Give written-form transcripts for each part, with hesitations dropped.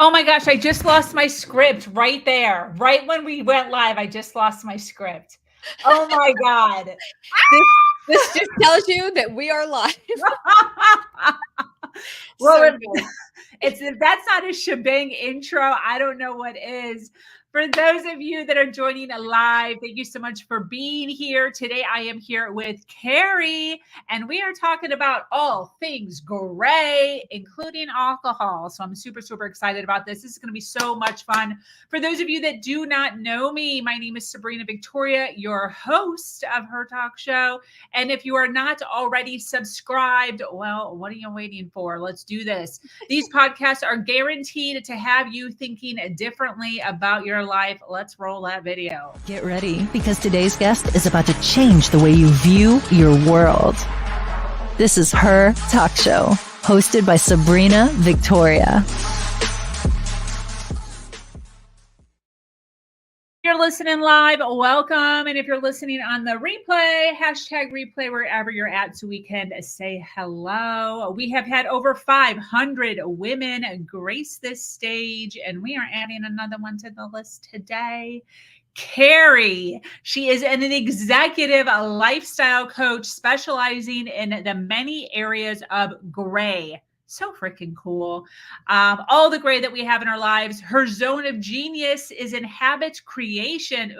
Oh my gosh, I just lost my script right there. Right when we went live, I just lost my script. Oh my God. This, this just tells you that we are live. Well, So if, good. if that's not a shebang intro, I don't know what is. For those of you that are joining live, thank you so much for being here. Today, I am here with Kari, and we are talking about all things gray, including alcohol. So I'm super, super excited about this. This is going to be so much fun. For those of you that do not know me, my name is Sabrina Victoria, your host of her talk show. And if you are not already subscribed, well, what are you waiting for? Let's do this. These podcasts are guaranteed to have you thinking differently about your life. Let's roll that video. Get ready, because today's guest is about to change the way you view your world. This is Her Talk Show, hosted by Sabrina Victoria. If you're listening live, welcome. And if you're listening on the replay, hashtag replay wherever you're at so we can say hello. We have had over 500 women grace this stage, and we are adding another one to the list today. Kari. She is an executive lifestyle coach specializing in the many areas of gray. So freaking cool. All the gray that we have in our lives. Her zone of genius is in habit creation,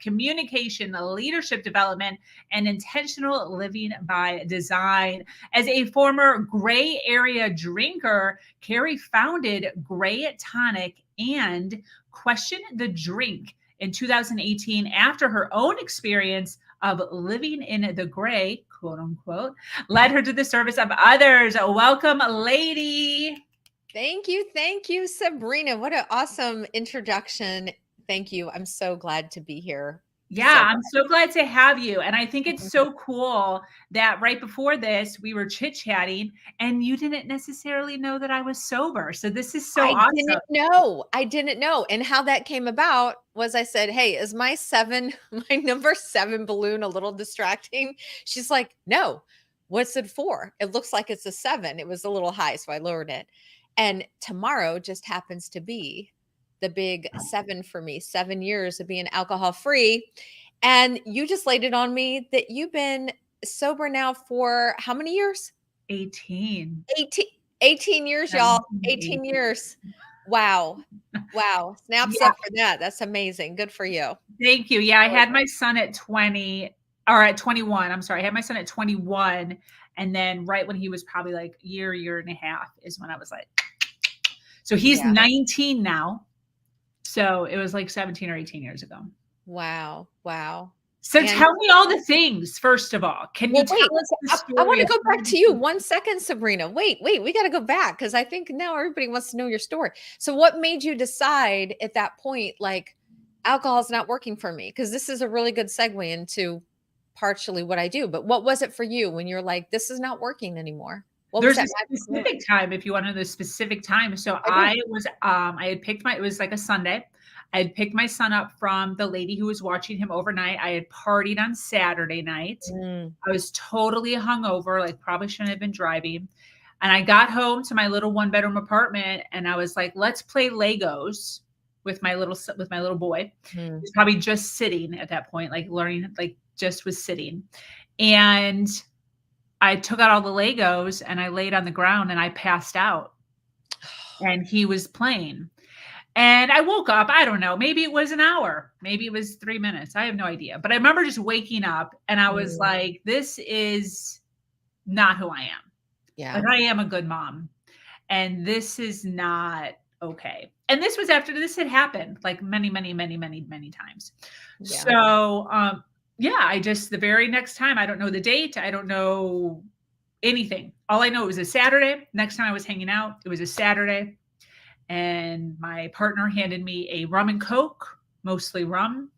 communication, leadership development, and intentional living by design. As a former gray area drinker, Kari founded GrayTonic and Question the Drink in 2018 after her own experience of living in the gray, quote unquote, led her to the service of others. Welcome, lady. Thank you, Sabrina. What an awesome introduction. Thank you. I'm so glad to be here. Yeah, I'm so glad to have you. And I think it's so cool that right before this, we were chit-chatting and you didn't necessarily know that I was sober. So this is so awesome. I didn't know. And how that came about was I said, hey, is my number 7 balloon a little distracting? She's like, no. What's it for? It looks like it's a 7. It was a little high, so I lowered it. And tomorrow just happens to be the big 7 for me, 7 years of being alcohol free. And you just laid it on me that you've been sober now for how many years? 18 years, y'all. 18 years. Wow. Snaps up for that. That's amazing. Good for you. Thank you. Yeah, I had my son at 21. I'm sorry. I had my son at 21. And then right when he was probably like year and a half is when I was like, so he's 19 now. So it was like 17 or 18 years ago. Wow. So tell me all the things, first of all. Can you tell us the story? I want to go back to you 1 second, Sabrina. Wait. We got to go back because I think now everybody wants to know your story. So what made you decide at that point, like, alcohol is not working for me? Because this is a really good segue into partially what I do. But what was it for you when you're like, this is not working anymore? There's a specific time if you want to know the specific time. So I had picked it was like a Sunday. I had picked my son up from the lady who was watching him overnight. I had partied on Saturday night. I was totally hungover, like probably shouldn't have been driving. And I got home to my little 1-bedroom apartment and I was like, let's play Legos with my little boy. He's probably just sitting at that point, like learning, like just was sitting. And I took out all the Legos and I laid on the ground and I passed out and he was playing. And I woke up, I don't know, maybe it was an hour, maybe it was 3 minutes. I have no idea. But I remember just waking up and I was like, this is not who I am. Yeah. Like, I am a good mom and this is not okay. And this was after this had happened like many times. Yeah. So, the very next time, I don't know the date. I don't know anything. All I know, it was a Saturday. Next time I was hanging out, it was a Saturday. And my partner handed me a rum and Coke, mostly rum.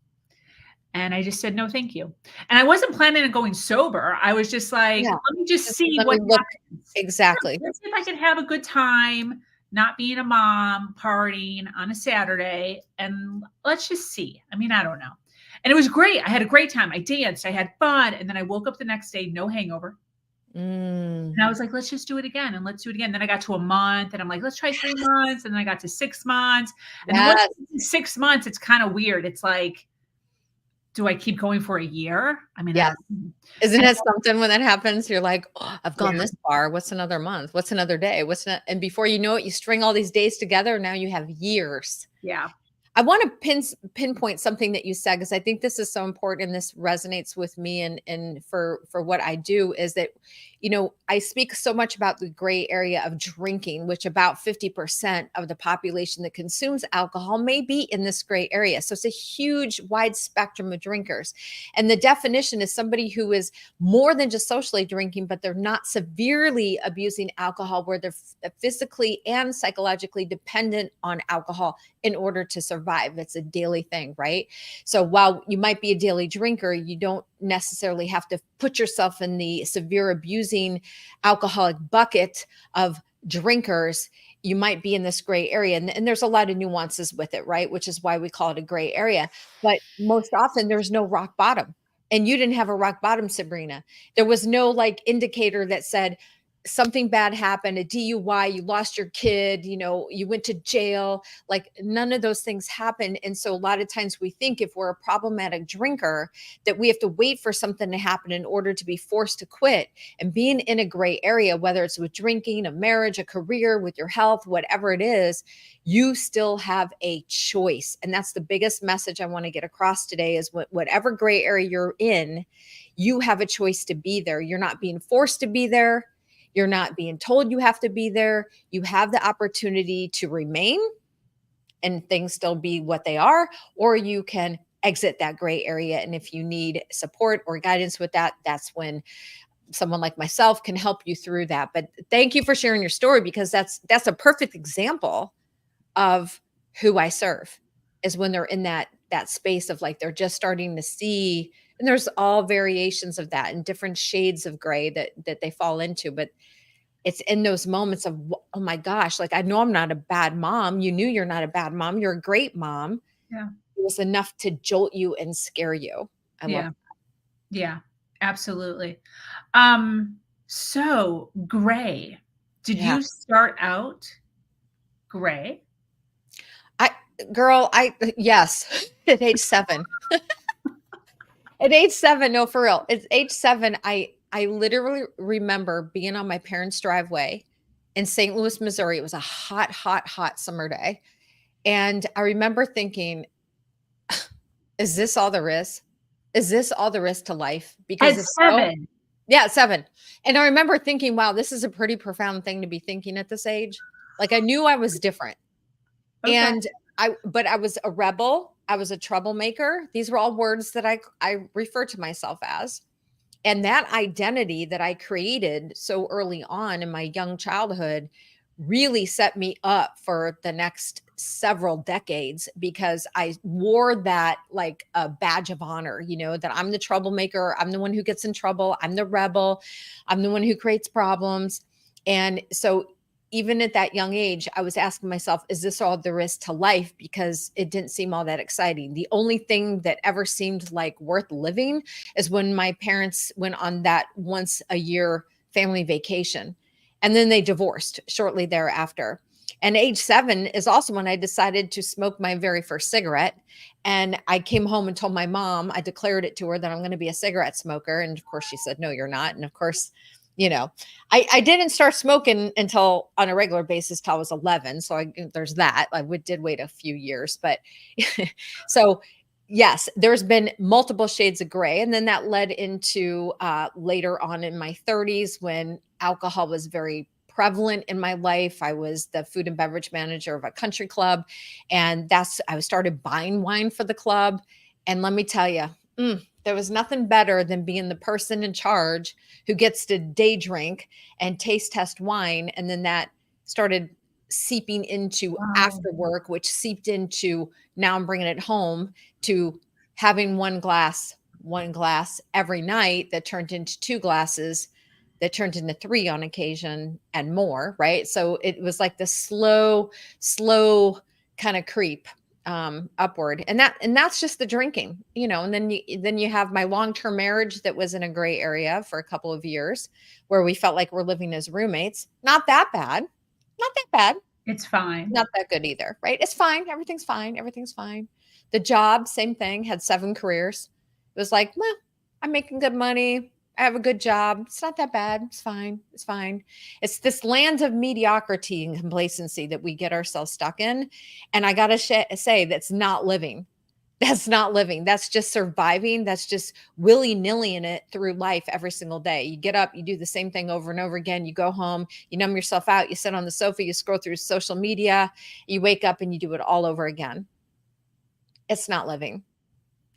And I just said, no, thank you. And I wasn't planning on going sober. I was just like, let me just see what happens. Exactly. Let's see if I can have a good time, not being a mom, partying on a Saturday. And let's just see. I mean, I don't know. And it was great. I had a great time. I danced. I had fun. And then I woke up the next day, no hangover. Mm. And I was like, let's just do it again and let's do it again. Then I got to a month and I'm like, let's try 3 months. And then I got to 6 months. And then once Yes. you get to 6 months, it's kind of weird. It's like, do I keep going for a year? I mean, Yes. Isn't and it something when that happens? You're like, oh, I've gone yeah, this far. What's another month? What's another day? And before you know it, you string all these days together. And now you have years. yeah. I want to pinpoint something that you said, because I think this is so important and this resonates with me and for what I do, is that, I speak so much about the gray area of drinking, which about 50% of the population that consumes alcohol may be in this gray area. So it's a huge wide spectrum of drinkers. And the definition is somebody who is more than just socially drinking, but they're not severely abusing alcohol, where they're physically and psychologically dependent on alcohol in order to survive. It's a daily thing, right? So while you might be a daily drinker, you don't necessarily have to put yourself in the severe abusing alcoholic bucket of drinkers. You might be in this gray area. And there's a lot of nuances with it, right? Which is why we call it a gray area. But most often there's no rock bottom. And you didn't have a rock bottom, Sabrina. There was no like indicator that said, something bad happened, a DUI, you lost your kid, you went to jail, like none of those things happen. And so a lot of times we think if we're a problematic drinker that we have to wait for something to happen in order to be forced to quit. And being in a gray area, whether it's with drinking, a marriage, a career, with your health, whatever it is, you still have a choice. And that's the biggest message I want to get across today, is whatever gray area you're in, you have a choice to be there. You're not being forced to be there. You're not being told you have to be there. You have the opportunity to remain and things still be what they are, or you can exit that gray area. And if you need support or guidance with that, that's when someone like myself can help you through that. But thank you for sharing your story, because that's a perfect example of who I serve, is when they're in that space of like, they're just starting to see. And there's all variations of that and different shades of gray that they fall into. But it's in those moments of, oh my gosh, like, I know I'm not a bad mom. You knew you're not a bad mom. You're a great mom. Yeah. It was enough to jolt you and scare you. I love that. Yeah, absolutely. So gray, did Yeah. you start out gray? Yes, at age 7. At age 7, no, for real. At age 7, I literally remember being on my parents' driveway in St. Louis, Missouri. It was a hot, hot, hot summer day. And I remember thinking, is this all there is? Is this all there is to life? Because At if 7. yeah, 7. And I remember thinking, wow, this is a pretty profound thing to be thinking at this age. Like, I knew I was different. Okay. And but I was a rebel. I was a troublemaker. These were all words that I refer to myself as. And that identity that I created so early on in my young childhood really set me up for the next several decades, because I wore that like a badge of honor, that I'm the troublemaker. I'm the one who gets in trouble. I'm the rebel. I'm the one who creates problems. And so even at that young age, I was asking myself, is this all there is to life? Because it didn't seem all that exciting. The only thing that ever seemed like worth living is when my parents went on that once a year family vacation. And then they divorced shortly thereafter. And age 7 is also when I decided to smoke my very first cigarette. And I came home and told my mom, I declared it to her that I'm going to be a cigarette smoker. And of course she said, no, you're not. And of course, I didn't start smoking until on a regular basis till I was 11. So there's that. I did wait a few years, but so yes, there's been multiple shades of gray. And then that led into later on in my 30s, when alcohol was very prevalent in my life. I was the food and beverage manager of a country club. And I started buying wine for the club. And let me tell you, there was nothing better than being the person in charge who gets to day drink and taste test wine. And then that started seeping into after work, which seeped into, now I'm bringing it home, to having one glass every night that turned into 2 glasses, that turned into 3 on occasion and more. Right. So it was like the slow kind of creep upward. And that's just the drinking, and then you have my long-term marriage that was in a gray area for a couple of years where we felt like we're living as roommates. Not that bad. Not that bad. It's fine. Not that good either, right? It's fine. Everything's fine. Everything's fine. The job, same thing, had 7 careers. It was like, well, I'm making good money. I have a good job. It's not that bad. It's fine. It's fine. It's this land of mediocrity and complacency that we get ourselves stuck in. And I got to say, that's not living. That's not living. That's just surviving. That's just willy-nilly in it through life every single day. You get up, you do the same thing over and over again. You go home, you numb yourself out, you sit on the sofa, you scroll through social media, you wake up and you do it all over again. It's not living.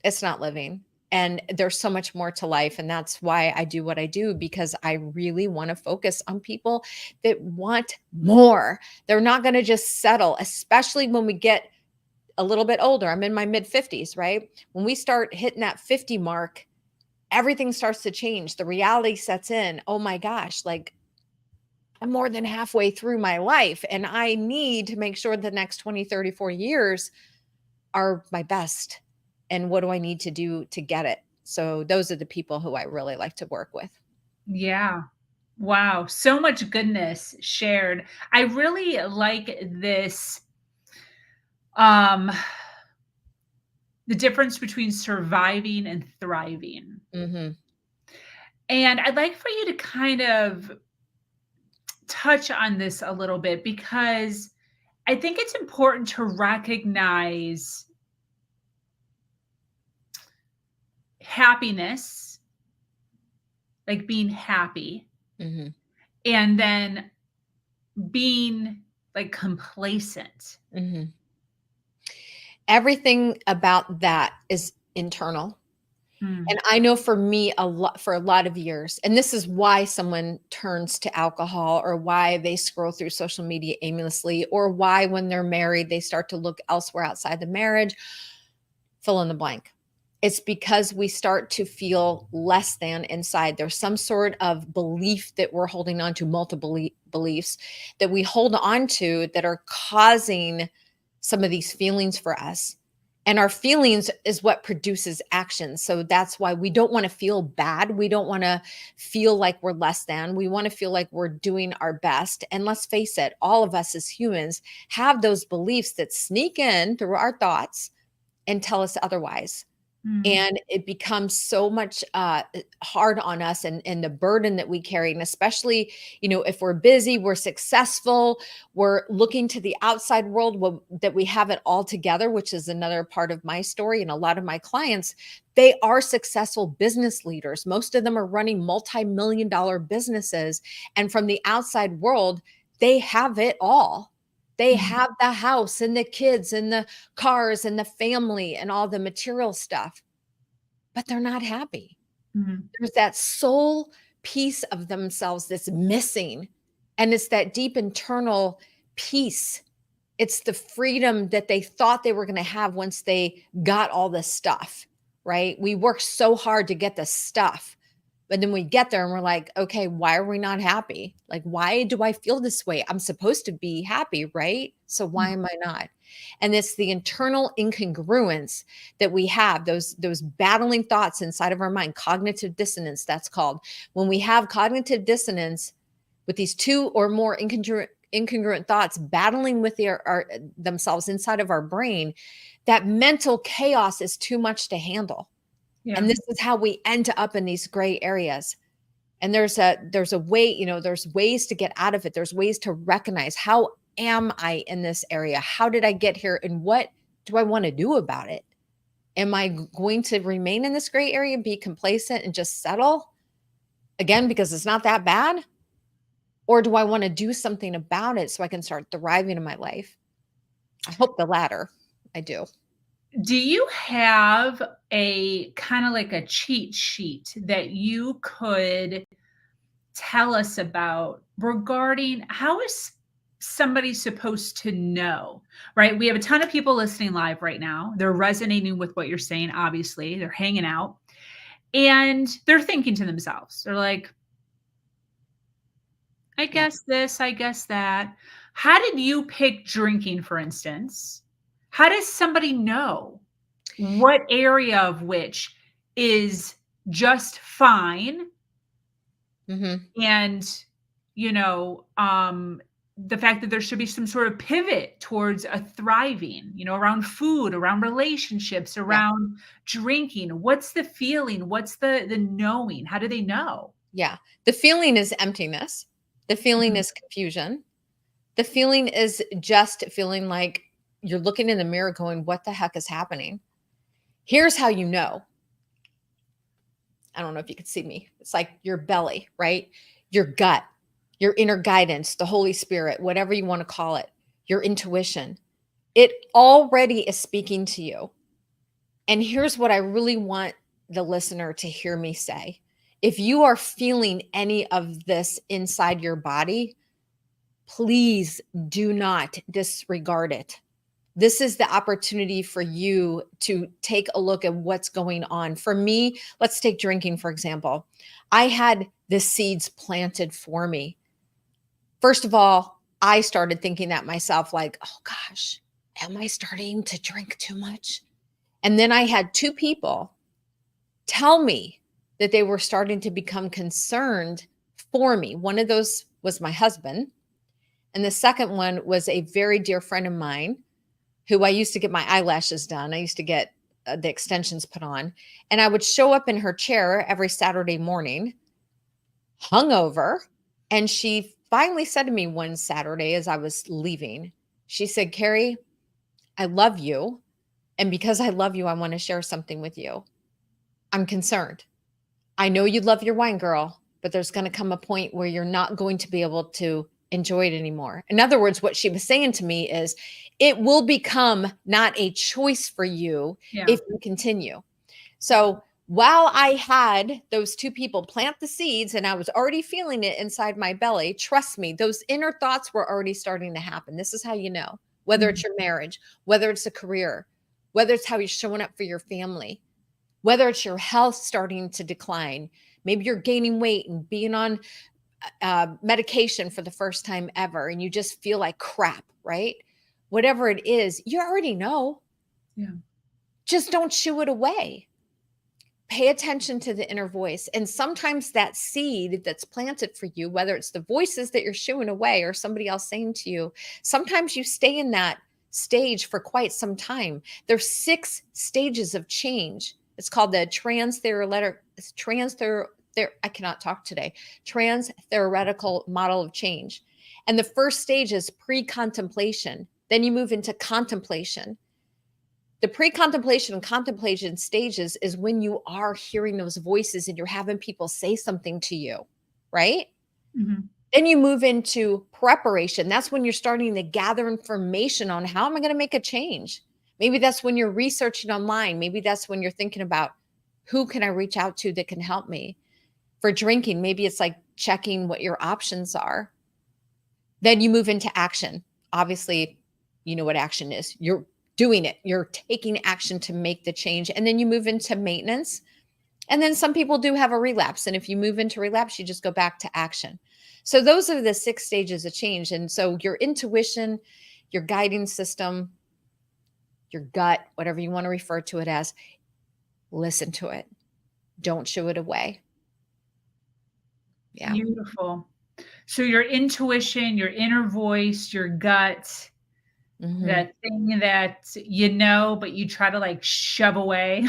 It's not living. And there's so much more to life. And that's why I do what I do, because I really want to focus on people that want more. They're not going to just settle, especially when we get a little bit older. I'm in my mid 50s, right? When we start hitting that 50 mark, everything starts to change. The reality sets in. Oh my gosh, like I'm more than halfway through my life and I need to make sure the next 20, 30, 40 years are my best. And what do I need to do to get it? So those are the people who I really like to work with. Yeah. Wow. So much goodness shared. I really like this. The difference between surviving and thriving. Mm-hmm. And I'd like for you to kind of touch on this a little bit, because I think it's important to recognize happiness, like being happy, Mm-hmm. and then being like complacent. Mm-hmm. Everything about that is internal. And I know for me, for a lot of years, and this is why someone turns to alcohol, or why they scroll through social media aimlessly, or why when they're married, they start to look elsewhere outside the marriage, fill in the blank. It's because we start to feel less than inside. There's some sort of belief that we're holding on to, multiple beliefs that we hold on to that are causing some of these feelings for us. And our feelings is what produces action. So that's why we don't want to feel bad. We don't want to feel like we're less than. We want to feel like we're doing our best. And let's face it, all of us as humans have those beliefs that sneak in through our thoughts and tell us otherwise. And it becomes so much hard on us, and the burden that we carry. And especially, if we're busy, we're successful, we're looking to the outside world that we have it all together, which is another part of my story. And a lot of my clients, they are successful business leaders. Most of them are running multi-million-dollar businesses. And from the outside world, they have it all. They have the house and the kids and the cars and the family and all the material stuff, but they're not happy. There's that soul piece of themselves that's missing. And it's that deep internal peace. It's the freedom that they thought they were going to have once they got all this stuff, right? We work so hard to get the stuff. But then we get there and we're like, okay, why are we not happy? Like, why do I feel this way? I'm supposed to be happy, right? So why am I not? And it's the internal incongruence that we have, those battling thoughts inside of our mind, cognitive dissonance, that's called. When we have cognitive dissonance with these 2 or more incongruent thoughts battling with themselves inside of our brain, that mental chaos is too much to handle. Yeah. And this is how we end up in these gray areas. And there's a way, there's ways to get out of it. There's ways to recognize, how am I in this area? How did I get here? And what do I want to do about it? Am I going to remain in this gray area, be complacent and just settle again, because it's not that bad? Or do I want to do something about it so I can start thriving in my life? I hope the latter. I do. Do you have a kind of like a cheat sheet that you could tell us about regarding how is somebody supposed to know, right? We have a ton of people listening live right now. They're resonating with what you're saying. Obviously, they're hanging out and they're thinking to themselves. They're like, I guess this, I guess that. How did you pick drinking, for instance? how does somebody know what area of which is just fine and, you know, the fact that there should be some sort of pivot towards a thriving, you know, around food, around relationships, around drinking? What's the feeling? What's the knowing? How do they know? Yeah. The feeling is emptiness. The feeling Mhm. is confusion. The feeling is just feeling like you're looking in the mirror going, what the heck is happening? Here's how you know. I don't know if you could see me. It's like your belly, right? Your gut, your inner guidance, the Holy Spirit, whatever you want to call it, your intuition. It already is speaking to you. And here's what I really want the listener to hear me say. If you are feeling any of this inside your body, please do not disregard it. This is the opportunity for you to take a look at what's going on. For me, let's take drinking, for example. I had the seeds planted for me. First of all, I started thinking that myself, like, oh gosh, am I starting to drink too much? And then I had two people tell me that they were starting to become concerned for me. One of those was my husband. And the second one was a very dear friend of mine who I used to get my eyelashes done. I used to get the extensions put on. And I would show up in her chair every Saturday morning, hungover. And she finally said to me one Saturday as I was leaving, she said, Kari, I love you. And because I love you, I want to share something with you. I'm concerned. I know you love your wine, girl, but there's going to come a point where you're not going to be able to enjoy it anymore. In other words, what she was saying to me is it will become not a choice for you if you continue. So while I had those two people plant the seeds and I was already feeling it inside my belly, trust me, those inner thoughts were already starting to happen. This is how you know, whether it's your marriage, whether it's a career, whether it's how you're showing up for your family, whether it's your health starting to decline, maybe you're gaining weight and being on medication for the first time ever, and you just feel like crap, right? Whatever it is, you already know. Yeah. Just don't shoo it away. Pay attention to the inner voice. And sometimes that seed that's planted for you, whether it's the voices that you're shooing away or somebody else saying to you, sometimes you stay in that stage for quite some time. There's 6 stages of change. It's called the I cannot talk today. Trans-theoretical model of change. And the first stage is pre-contemplation. Then you move into contemplation. The pre-contemplation and contemplation stages is when you are hearing those voices and you're having people say something to you, right? Mm-hmm. Then you move into preparation. That's when you're starting to gather information on how am I going to make a change? Maybe that's when you're researching online. Maybe that's when you're thinking about who can I reach out to that can help me? For drinking, maybe it's like checking what your options are. Then you move into action. Obviously, you know what action is. You're doing it. You're taking action to make the change. And then you move into maintenance. And then some people do have a relapse. And if you move into relapse, you just go back to action. So those are the 6 stages of change. And so your intuition, your guiding system, your gut, whatever you want to refer to it as, listen to it. Don't shoo it away. Yeah. Beautiful. So your intuition, your inner voice, your gut, that thing that you know, but you try to like shove away.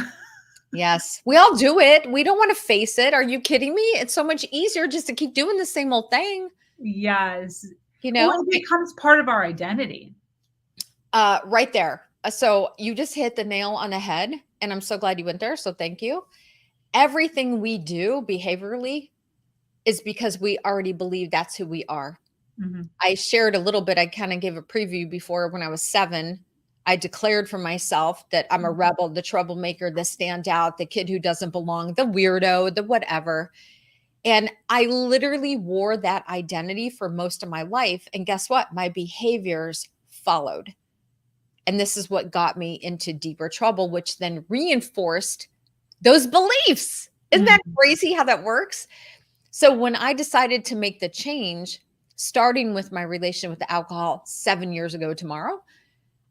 Yes. We all do it. We don't want to face it. Are you kidding me? It's so much easier just to keep doing the same old thing. Yes. You Well, know, it becomes part of our identity. right there. So you just hit the nail on the head. And I'm so glad you went there. So thank you. Everything we do behaviorally is because we already believe that's who we are. Mm-hmm. I shared a little bit. I kind of gave a preview before. When I was 7, I declared for myself that I'm a rebel, the troublemaker, the standout, the kid who doesn't belong, the weirdo, the whatever. And I literally wore that identity for most of my life. And guess what? My behaviors followed. And this is what got me into deeper trouble, which then reinforced those beliefs. Isn't that crazy how that works? So when I decided to make the change, starting with my relation with the alcohol 7 years ago tomorrow,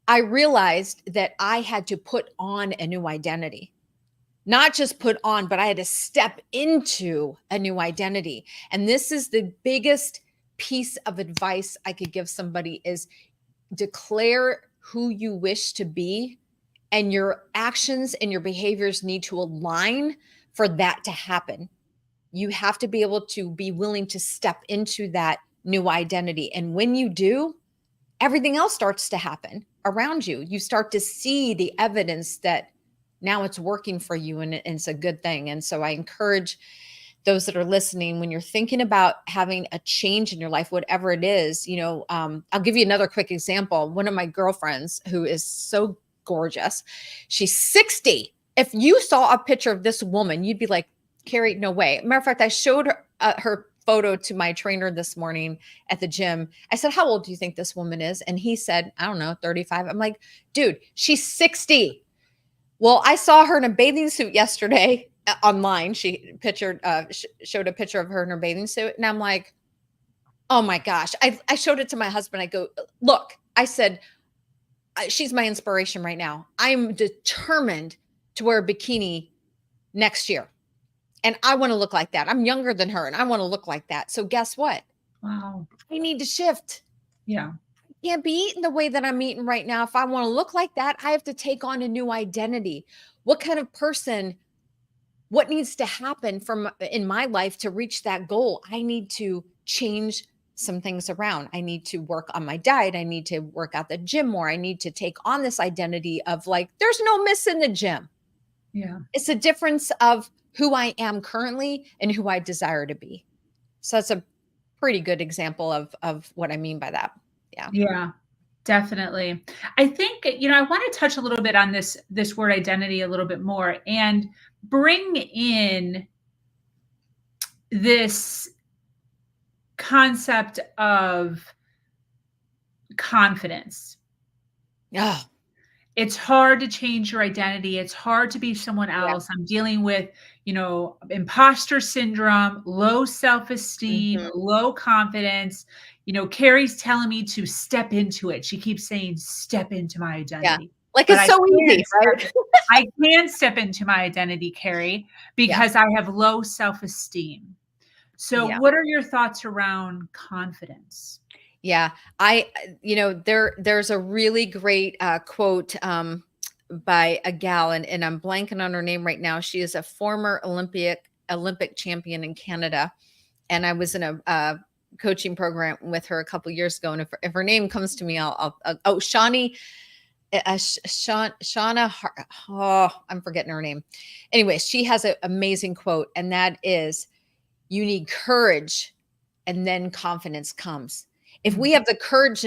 I realized that I had to put on a new identity. Not just put on, but I had to step into a new identity. And this is the biggest piece of advice I could give somebody is declare who you wish to be, and your actions and your behaviors need to align for that to happen. You have to be able to be willing to step into that new identity. And when you do, everything else starts to happen around you. You start to see the evidence that now it's working for you, and it's a good thing. And so I encourage those that are listening, when you're thinking about having a change in your life, whatever it is, I'll give you another quick example. One of my girlfriends, who is so gorgeous, she's 60. If you saw a picture of this woman, you'd be like, Kari, no way. Matter of fact, I showed her photo to my trainer this morning at the gym. I said, how old do you think this woman is? And he said, I don't know, 35. I'm like, dude, she's 60. Well, I saw her in a bathing suit yesterday online. She showed a picture of her in her bathing suit. And I'm like, oh my gosh. I showed it to my husband. I go, look, I said, she's my inspiration right now. I'm determined to wear a bikini next year. And I want to look like that. I'm younger than her and I want to look like that. So guess what? Wow. I need to shift. Yeah. Can't be eating the way that I'm eating right now. If I want to look like that, I have to take on a new identity. What kind of person, what needs to happen in my life to reach that goal? I need to change some things around. I need to work on my diet. I need to work out the gym more. I need to take on this identity of like, there's no miss in the gym. Yeah. It's a difference of who I am currently and who I desire to be. So that's a pretty good example of what I mean by that. Yeah. Yeah, definitely. I think, I want to touch a little bit on this word identity a little bit more and bring in this concept of confidence. Oh, It's hard to change your identity. It's hard to be someone else. I'm dealing with, imposter syndrome, low self-esteem, low confidence. Kari's telling me to step into it. She keeps saying, step into my identity. Like But it's so easy, right? I can step into my identity, Kari, because I have low self-esteem. So what are your thoughts around confidence? Yeah. There's a really great quote by a gal, and I'm blanking on her name right now. She is a former Olympic champion in Canada. And I was in a coaching program with her a couple years ago. And if her name comes to me, Shauna, I'm forgetting her name. Anyway, she has an amazing quote, and that is, you need courage and then confidence comes. If we have the courage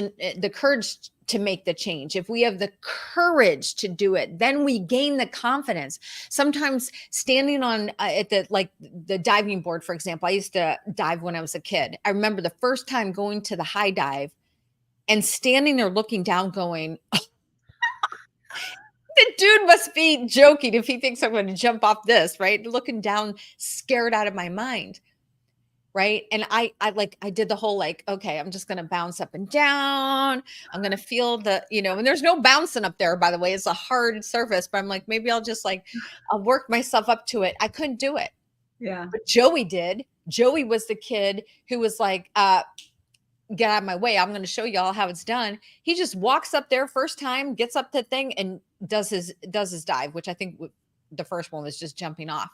to make the change, if we have the courage to do it, then we gain the confidence. Sometimes standing on at the diving board, for example, I used to dive when I was a kid. I remember the first time going to the high dive and standing there looking down going, the dude must be joking if he thinks I'm going to jump off this, right? Looking down, scared out of my mind. Right. And I did the whole, okay, I'm just going to bounce up and down. I'm going to feel and there's no bouncing up there, by the way. It's a hard surface, but I'm like, maybe I'll just I'll work myself up to it. I couldn't do it. Yeah. But Joey did. Joey was the kid who was like, get out of my way. I'm going to show y'all how it's done. He just walks up there first time, gets up the thing and does his dive, which I think the first one was just jumping off.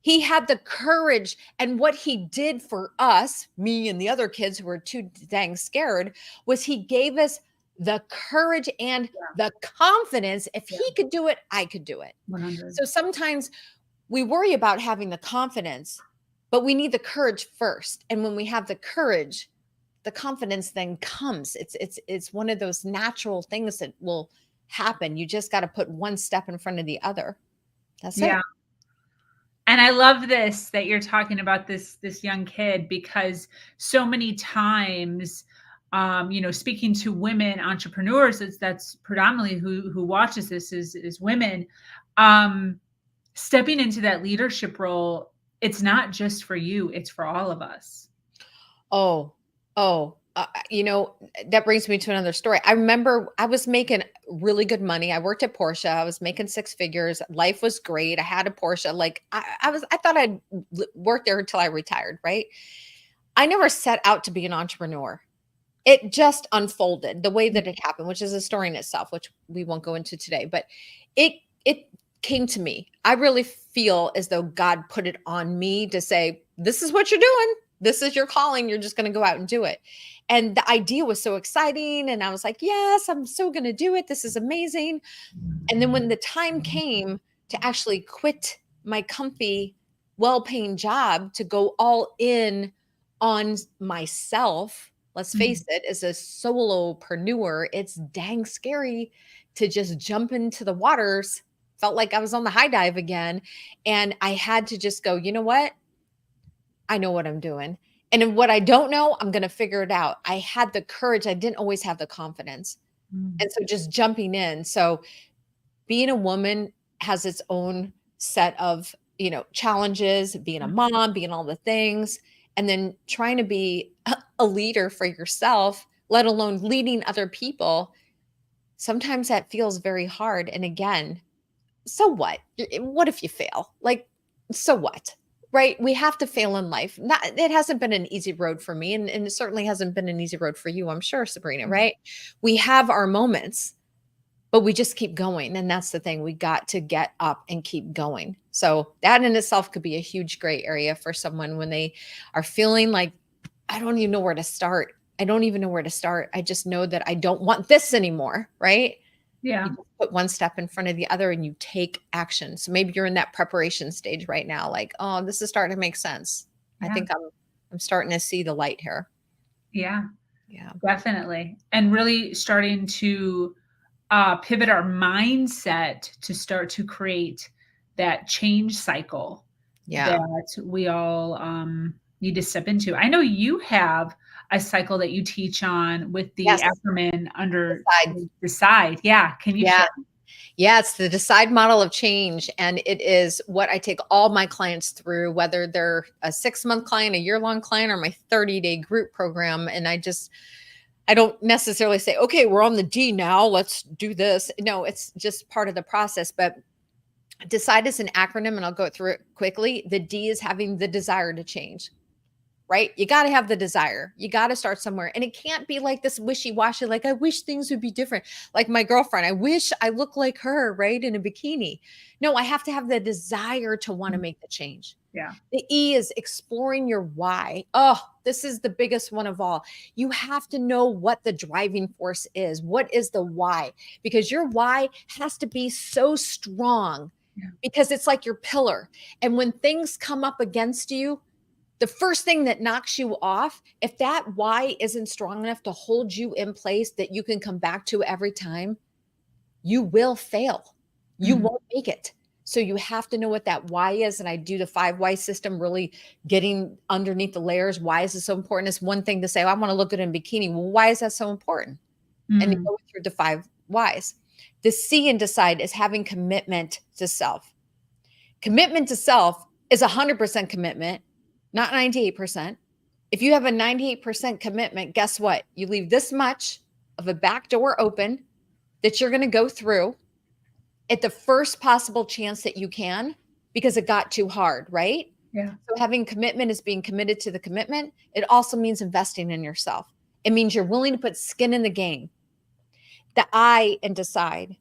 He had the courage, and what he did for us, me and the other kids who were too dang scared, was he gave us the courage and the confidence. If he could do it, I could do it. 100. So sometimes we worry about having the confidence, but we need the courage first. And when we have the courage, the confidence then comes. It's one of those natural things that will happen. You just got to put one step in front of the other. That's it. And I love this, that you're talking about this young kid, because so many times, speaking to women entrepreneurs, that's predominantly who watches this is women, stepping into that leadership role. It's not just for you, it's for all of us. Oh, that brings me to another story. I remember I was making really good money. I worked at Porsche. I was making 6 figures. Life was great. I had a Porsche. Like I thought I'd work there until I retired, right? I never set out to be an entrepreneur. It just unfolded the way that it happened, which is a story in itself, which we won't go into today, but it came to me. I really feel as though God put it on me to say, this is what you're doing. This is your calling. You're just going to go out and do it. And the idea was so exciting. And I was like, yes, I'm so going to do it. This is amazing. And then when the time came to actually quit my comfy, well-paying job to go all in on myself, let's face it, as a solopreneur, it's dang scary to just jump into the waters. Felt like I was on the high dive again. And I had to just go, you know what? I know what I'm doing. And what I don't know, I'm going to figure it out. I had the courage. I didn't always have the confidence. And so just jumping in. So being a woman has its own set of, challenges, being a mom, being all the things, and then trying to be a leader for yourself, let alone leading other people. Sometimes that feels very hard. And again, so what? What if you fail? Like, so what? Right? We have to fail in life. It hasn't been an easy road for me, and it certainly hasn't been an easy road for you, I'm sure, Sabrina, right? We have our moments, but we just keep going. And that's the thing. We got to get up and keep going. So that in itself could be a huge gray area for someone when they are feeling like, I don't even know where to start. I don't even know where to start. I just know that I don't want this anymore, right? Yeah. You put one step in front of the other and you take action. So maybe you're in that preparation stage right now. Like, oh, this is starting to make sense. Yeah. I think I'm starting to see the light here. Yeah. Yeah. Definitely. And really starting to pivot our mindset to start to create that change cycle that we all need to step into. I know you have a cycle that you teach on with the acronym under decide. Yeah. Can you share? Yeah, it's the decide model of change. And it is what I take all my clients through, whether they're a 6-month client, a year-long client, or my 30-day group program. And I don't necessarily say, okay, we're on the D now, let's do this. No, it's just part of the process. But decide is an acronym, and I'll go through it quickly. The D is having the desire to change. Right? You got to have the desire. You got to start somewhere. And it can't be like this wishy-washy, like, I wish things would be different. Like my girlfriend, I wish I looked like her, right? In a bikini. No, I have to have the desire to want to make the change. Yeah. The E is exploring your why. Oh, this is the biggest one of all. You have to know what the driving force is. What is the why? Because your why has to be so strong because it's like your pillar. And when things come up against you, the first thing that knocks you off, if that why isn't strong enough to hold you in place that you can come back to every time, you will fail. You won't make it. So you have to know what that why is. And I do the 5 why system, really getting underneath the layers. Why is it so important? It's one thing to say, oh, I want to look good in a bikini. Well, why is that so important? And you go through the 5 whys. The C in decide is having commitment to self. Commitment to self is 100% commitment, not 98%. If you have a 98% commitment, guess what? You leave this much of a back door open that you're going to go through at the first possible chance that you can because it got too hard, right? Yeah. So having commitment is being committed to the commitment. It also means investing in yourself. It means you're willing to put skin in the game. The I in decide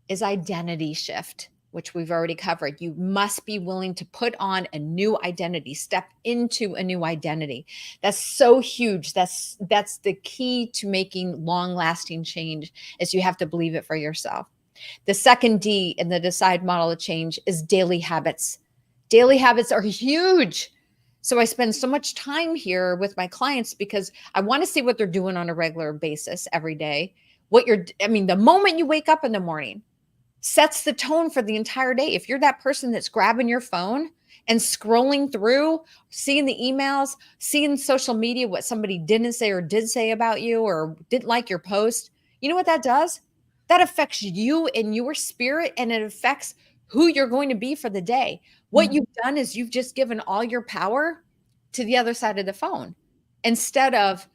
is identity shift, which we've already covered. You must be willing to put on a new identity, step into a new identity. That's so huge. That's the key to making long-lasting change, is you have to believe it for yourself. The second D in the decide model of change is daily habits. Daily habits are huge. So I spend so much time here with my clients because I want to see what they're doing on a regular basis every day. The moment you wake up in the morning sets the tone for the entire day. If you're that person that's grabbing your phone and scrolling through, seeing the emails, seeing social media, what somebody didn't say or did say about you or didn't like your post, you know what that does? That affects you and your spirit, and it affects who you're going to be for the day. What you've done is you've just given all your power to the other side of the phone instead of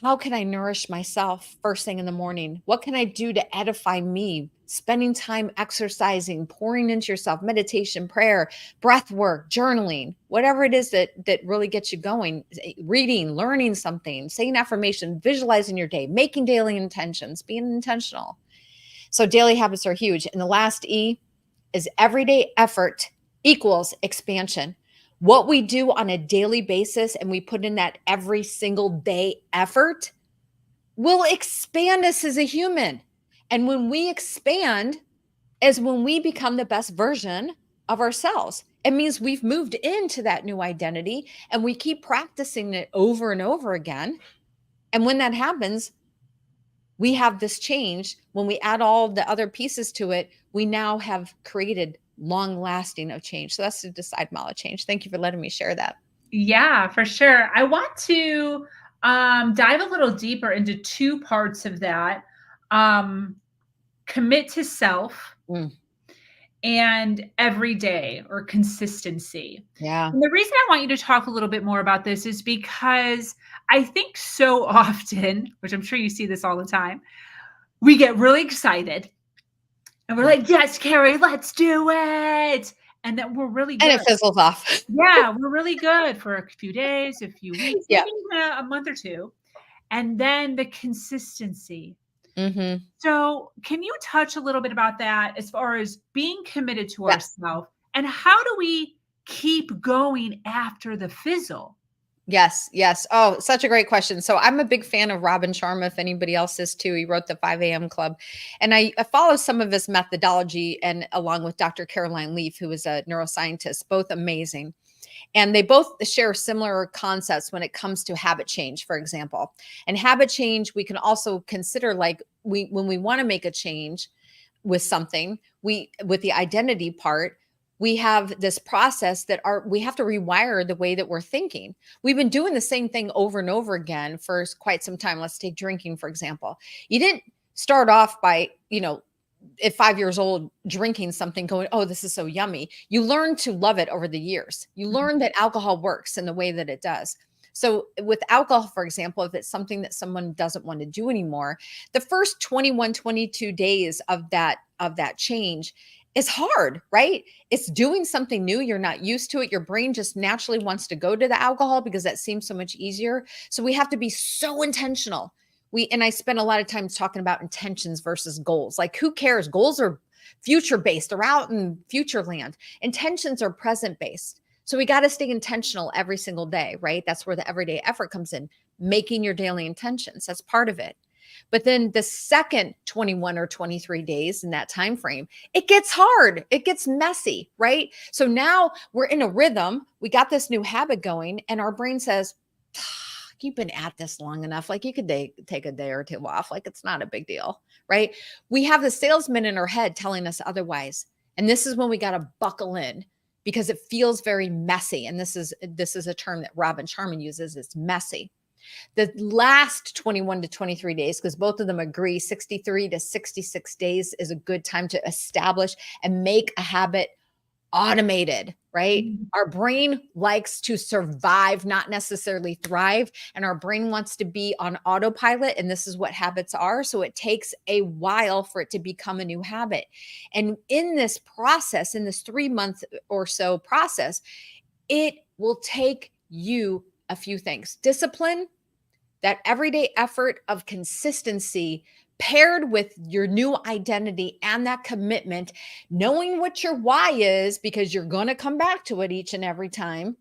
How can I nourish myself first thing in the morning? What can I do to edify me? Spending time exercising, pouring into yourself, meditation, prayer, breath work, journaling, whatever it is that really gets you going, reading, learning something, saying affirmation, visualizing your day, making daily intentions, being intentional. So daily habits are huge. And the last E is everyday effort equals expansion. What we do on a daily basis and we put in that every single day effort will expand us as a human. And when we expand is when we become the best version of ourselves. It means we've moved into that new identity and we keep practicing it over and over again. And when that happens, we have this change. When we add all the other pieces to it, we now have created long lasting of change. So that's the decide model of change. Thank you for letting me share that. Yeah, for sure. I want to dive a little deeper into two parts of that. Commit to self Mm, and every day or consistency. yeah. And the reason I want you to talk a little bit more about this is because I think so often, which I'm sure you see this all the time, we get really excited and we're like, yes, Kari, let's do it. And then we're really And good. it fizzles off. Yeah, we're really good for a few days, a few weeks, Yeah. maybe even a month or two. And then the consistency. Mm-hmm. So, can you touch a little bit about that as far as being committed to Yes. ourselves and how do we keep going after the fizzle? Yes. Yes. Oh, such a great question. So I'm a big fan of Robin Sharma. If anybody else is too, he wrote the 5 a.m. Club, and I follow some of his methodology, and along with Dr. Caroline Leaf, who is a neuroscientist, both amazing. And they both share similar concepts when it comes to habit change, for example. And habit change, we can also consider like when we want to make a change with something, with the identity part, we have this process that we have to rewire the way that we're thinking. We've been doing the same thing over and over again for quite some time. Let's take drinking, for example. You didn't start off by, at 5 years old, drinking something going, oh, this is so yummy. You learn to love it over the years. You learn that alcohol works in the way that it does. So with alcohol, for example, if it's something that someone doesn't want to do anymore, the first 21, 22 days of that change is hard, right? It's doing something new. You're not used to it. Your brain just naturally wants to go to the alcohol because that seems so much easier. So we have to be so intentional. And I spent a lot of time talking about intentions versus goals. Like, who cares? Goals are future based. They're out in future land. Intentions are present based. So we got to stay intentional every single day, right? That's where the everyday effort comes in, making your daily intentions. That's part of it. But then the second 21 or 23 days in that time frame, it gets hard. It gets messy, right? So now we're in a rhythm. We got this new habit going, and our brain says, you've been at this long enough. Like, you could take a day or two off. Like, it's not a big deal, right? We have the salesman in our head telling us otherwise. And this is when we got to buckle in, because it feels very messy. And this is a term that Robin Sharma uses. It's messy. The last 21 to 23 days, because both of them agree 63 to 66 days is a good time to establish and make a habit automated, right? Mm-hmm. Our brain likes to survive, not necessarily thrive. And our brain wants to be on autopilot. And this is what habits are. So it takes a while for it to become a new habit. And in this process, in this 3-month or so process, it will take you a few things. Discipline, that everyday effort of consistency paired with your new identity and that commitment, knowing what your why is, because you're going to come back to it each and every time.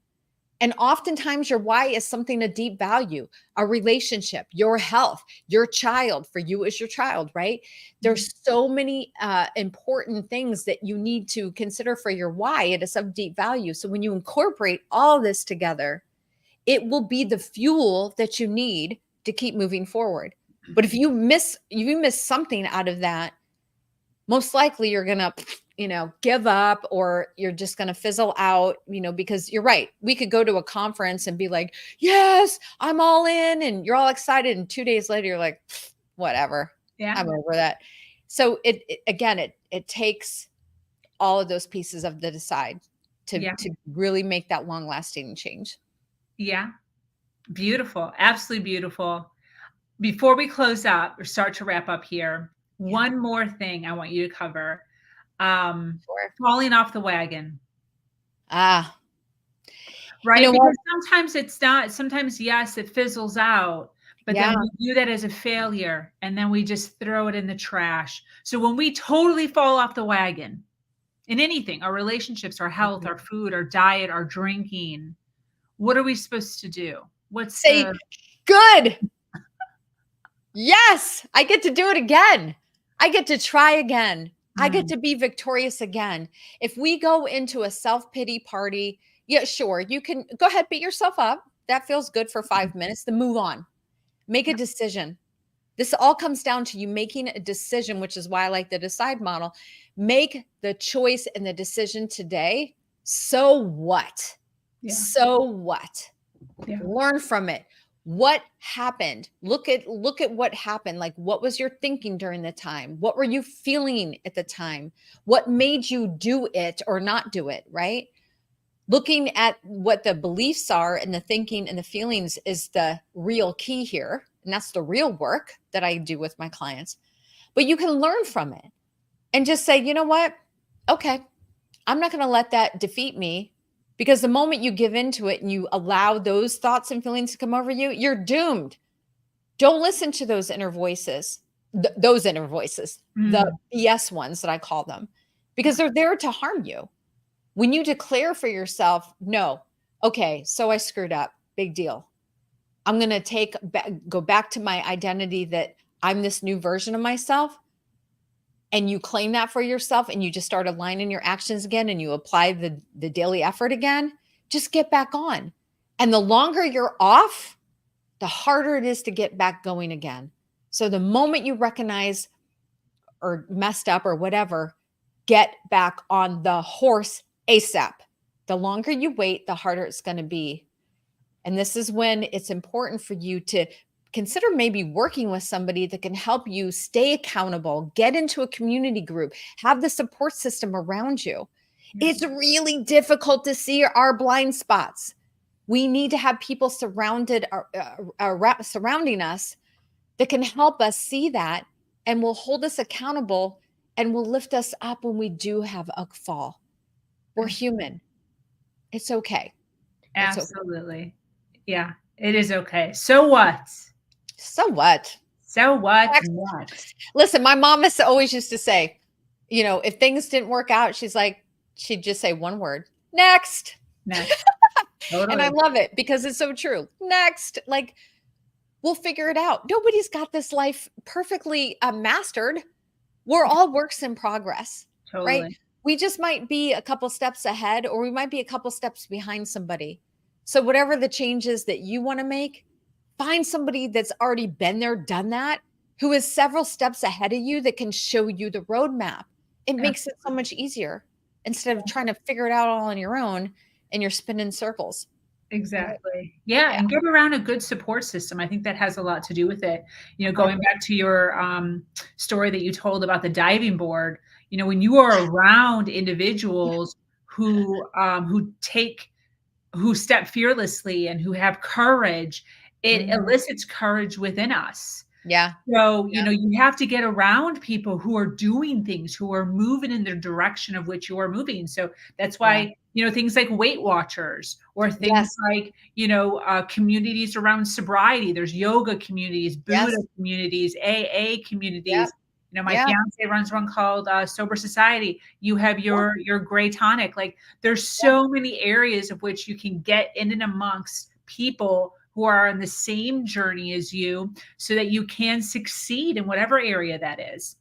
And oftentimes your why is something of deep value, a relationship, your health, your child. For you is your child, right? There's so many important things that you need to consider for your why. It is of deep value. So when you incorporate all this together, it will be the fuel that you need to keep moving forward. But if you miss something out of that, most likely you're going to, give up, or you're just going to fizzle out, because you're right. We could go to a conference and be like, yes, I'm all in. And you're all excited. And 2 days later, you're like, whatever, Yeah. I'm over that. So it takes all of those pieces of the decide to really make that long lasting change. Yeah. Beautiful. Absolutely beautiful. before we close up or start to wrap up here, Yeah. one more thing I want you to cover. Sure. Falling off the wagon. Ah, Right? you know Because what? sometimes it's not, sometimes, yes, it fizzles out, but then Yeah. we do that as a failure and then we just throw it in the trash. So when we totally fall off the wagon in anything, our relationships, our health, our food, our diet, our drinking, what are we supposed to do? What's Say the good. Yes, I get to do it again. I get to try again. I get to be victorious again. If we go into a self-pity party, yeah, sure, you can go ahead, beat yourself up. That feels good for 5 minutes, then move on. Make a decision. This all comes down to you making a decision, which is why I like the decide model. Make the choice and the decision today. So what? Yeah. So what? Yeah. Learn from it. What happened? Look at what happened. Like, what was your thinking during the time? What were you feeling at the time? What made you do it or not do it, right? Looking at what the beliefs are and the thinking and the feelings is the real key here. And that's the real work that I do with my clients. But you can learn from it and just say, you know what? Okay, I'm not going to let that defeat me, because the moment you give into it and you allow those thoughts and feelings to come over you, you're doomed. Don't listen to those inner voices, the BS ones that I call them, because they're there to harm you. When you declare for yourself, no, okay, so I screwed up, big deal. I'm going to go back to my identity that I'm this new version of myself. And you claim that for yourself and you just start aligning your actions again and you apply the daily effort again, just get back on. And the longer you're off, the harder it is to get back going again. So the moment you recognize or messed up or whatever, get back on the horse ASAP. The longer you wait, the harder it's going to be. And this is when it's important for you to consider maybe working with somebody that can help you stay accountable, get into a community group, have the support system around you. Yeah. It's really difficult to see our blind spots. We need to have people surrounding us that can help us see that and will hold us accountable and will lift us up when we do have a fall. We're human. It's okay. It's okay. Absolutely. Yeah, it is okay. So what? So what? So what next? Listen, my mom always used to say, you know, if things didn't work out, she'd just say one word, next. Next. Totally. And I love it because it's so true. Next, like, we'll figure it out. Nobody's got this life perfectly mastered. We're all works in progress, Totally. right? We just might be a couple steps ahead or we might be a couple steps behind somebody. So whatever the changes that you want to make, find somebody that's already been there, done that, who is several steps ahead of you that can show you the roadmap. It makes it so much easier instead of trying to figure it out all on your own and you're spinning circles. Exactly. Yeah. And get around a good support system. I think that has a lot to do with it. You know, going back to your story that you told about the diving board, you know, when you are around individuals who step fearlessly and who have courage, it elicits courage within us. Yeah. So, you know, you have to get around people who are doing things, who are moving in the direction of which you are moving. So that's why, you know, things like Weight Watchers or things like, you know, communities around sobriety. There's yoga communities, Buddha communities, AA communities. You know, my fiance runs one called Sober Society. You have your GrayTonic. Like, there's so many areas of which you can get in and amongst people who are on the same journey as you so that you can succeed in whatever area that is.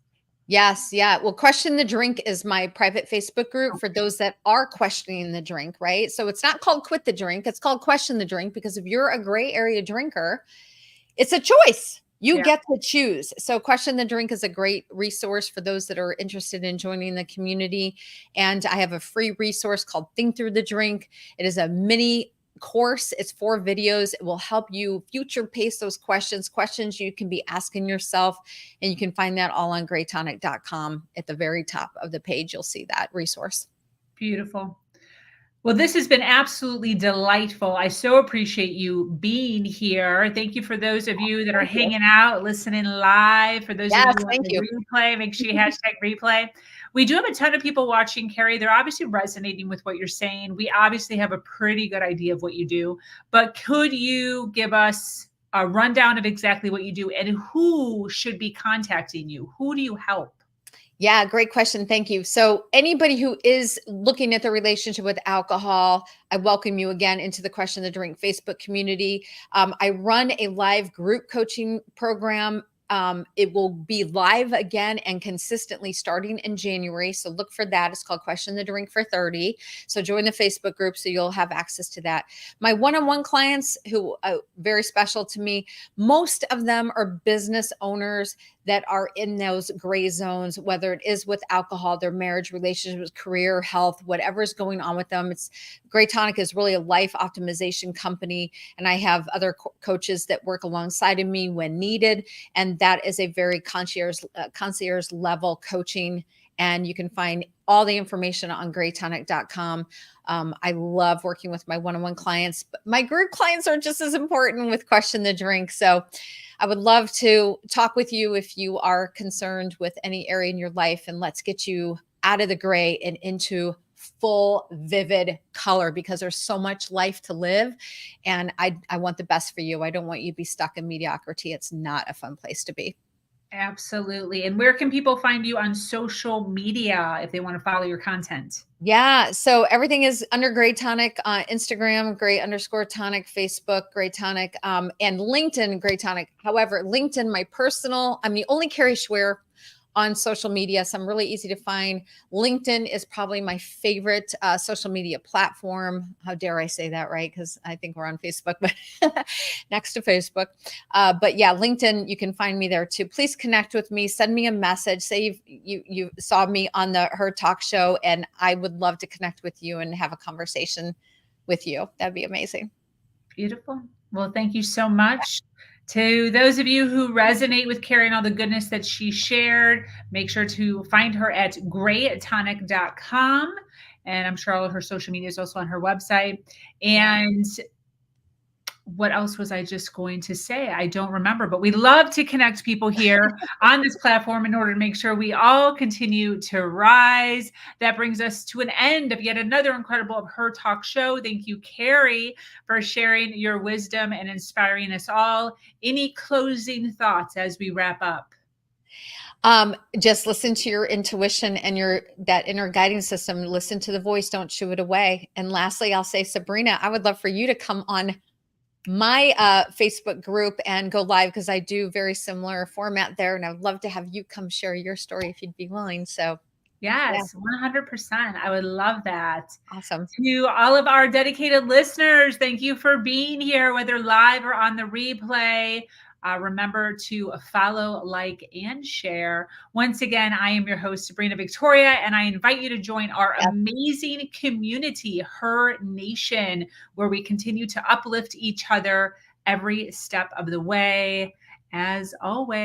Yes. Yeah. Well, Question the Drink is my private Facebook group for those that are questioning the drink, right? So it's not called Quit the Drink. It's called Question the Drink, because if you're a gray area drinker, it's a choice. You get to choose. So Question the Drink is a great resource for those that are interested in joining the community. And I have a free resource called Think Through the Drink. It is a mini course. It's 4 videos. It will help you future pace those questions you can be asking yourself. And you can find that all on GrayTonic.com. At the very top of the page, you'll see that resource. Beautiful. Well, this has been absolutely delightful. I so appreciate you being here. Thank you for those of you that are Thank you. hanging out, listening live. For those of Yes, you on thank the you. replay, make sure you hashtag replay. We do have a ton of people watching, Kari. They're obviously resonating with what you're saying. We obviously have a pretty good idea of what you do, but could you give us a rundown of exactly what you do and who should be contacting you? Who do you help? Yeah, great question. Thank you. So, anybody who is looking at the relationship with alcohol, I welcome you again into the Question the Drink Facebook community. I run a live group coaching program. It will be live again and consistently starting in January. So, look for that. It's called Question the Drink for 30. So, join the Facebook group so you'll have access to that. My one on one clients, who are very special to me, most of them are business owners that are in those gray zones, whether it is with alcohol, their marriage, relationships, career, health, whatever is going on with them. It's GrayTonic is really a life optimization company. And I have other coaches that work alongside of me when needed. And that is a very concierge level coaching. And you can find all the information on graytonic.com. I love working with my one-on-one clients, but my group clients are just as important with Question the Drink. So I would love to talk with you if you are concerned with any area in your life, and let's get you out of the gray and into full, vivid color, because there's so much life to live. And I want the best for you. I don't want you to be stuck in mediocrity. It's not a fun place to be. Absolutely. And where can people find you on social media if they want to follow your content? Yeah. So everything is under GrayTonic, Instagram, Gray_tonic, Facebook, GrayTonic, and LinkedIn, GrayTonic. However, LinkedIn, my personal, I'm the only Kari Schwear on social media. So I'm really easy to find. LinkedIn is probably my favorite social media platform. How dare I say that, right? Because I think we're on Facebook, but next to Facebook. But yeah, LinkedIn, you can find me there too. Please connect with me. Send me a message. Say you saw me on the Her Talk Show, and I would love to connect with you and have a conversation with you. That'd be amazing. Beautiful. Well, thank you so much. To those of you who resonate with Kari and all the goodness that she shared, make sure to find her at GrayTonic.com. And I'm sure all of her social media is also on her website. And what else was I just going to say? I don't remember, but we love to connect people here on this platform in order to make sure we all continue to rise. That brings us to an end of yet another incredible of Her Talk Show. Thank you, Kari, for sharing your wisdom and inspiring us all. Any closing thoughts as we wrap up? Just listen to your intuition and that inner guiding system. Listen to the voice. Don't shoo it away. And lastly, I'll say, Sabrina, I would love for you to come on my Facebook group and go live, because I do very similar format there. And I'd love to have you come share your story if you'd be willing. So yes, 100%. I would love that. awesome. To all of our dedicated listeners, thank you for being here, whether live or on the replay. Remember to follow, like, and share. Once again, I am your host, Sabrina Victoria, and I invite you to join our amazing community, Her Nation, where we continue to uplift each other every step of the way. As always,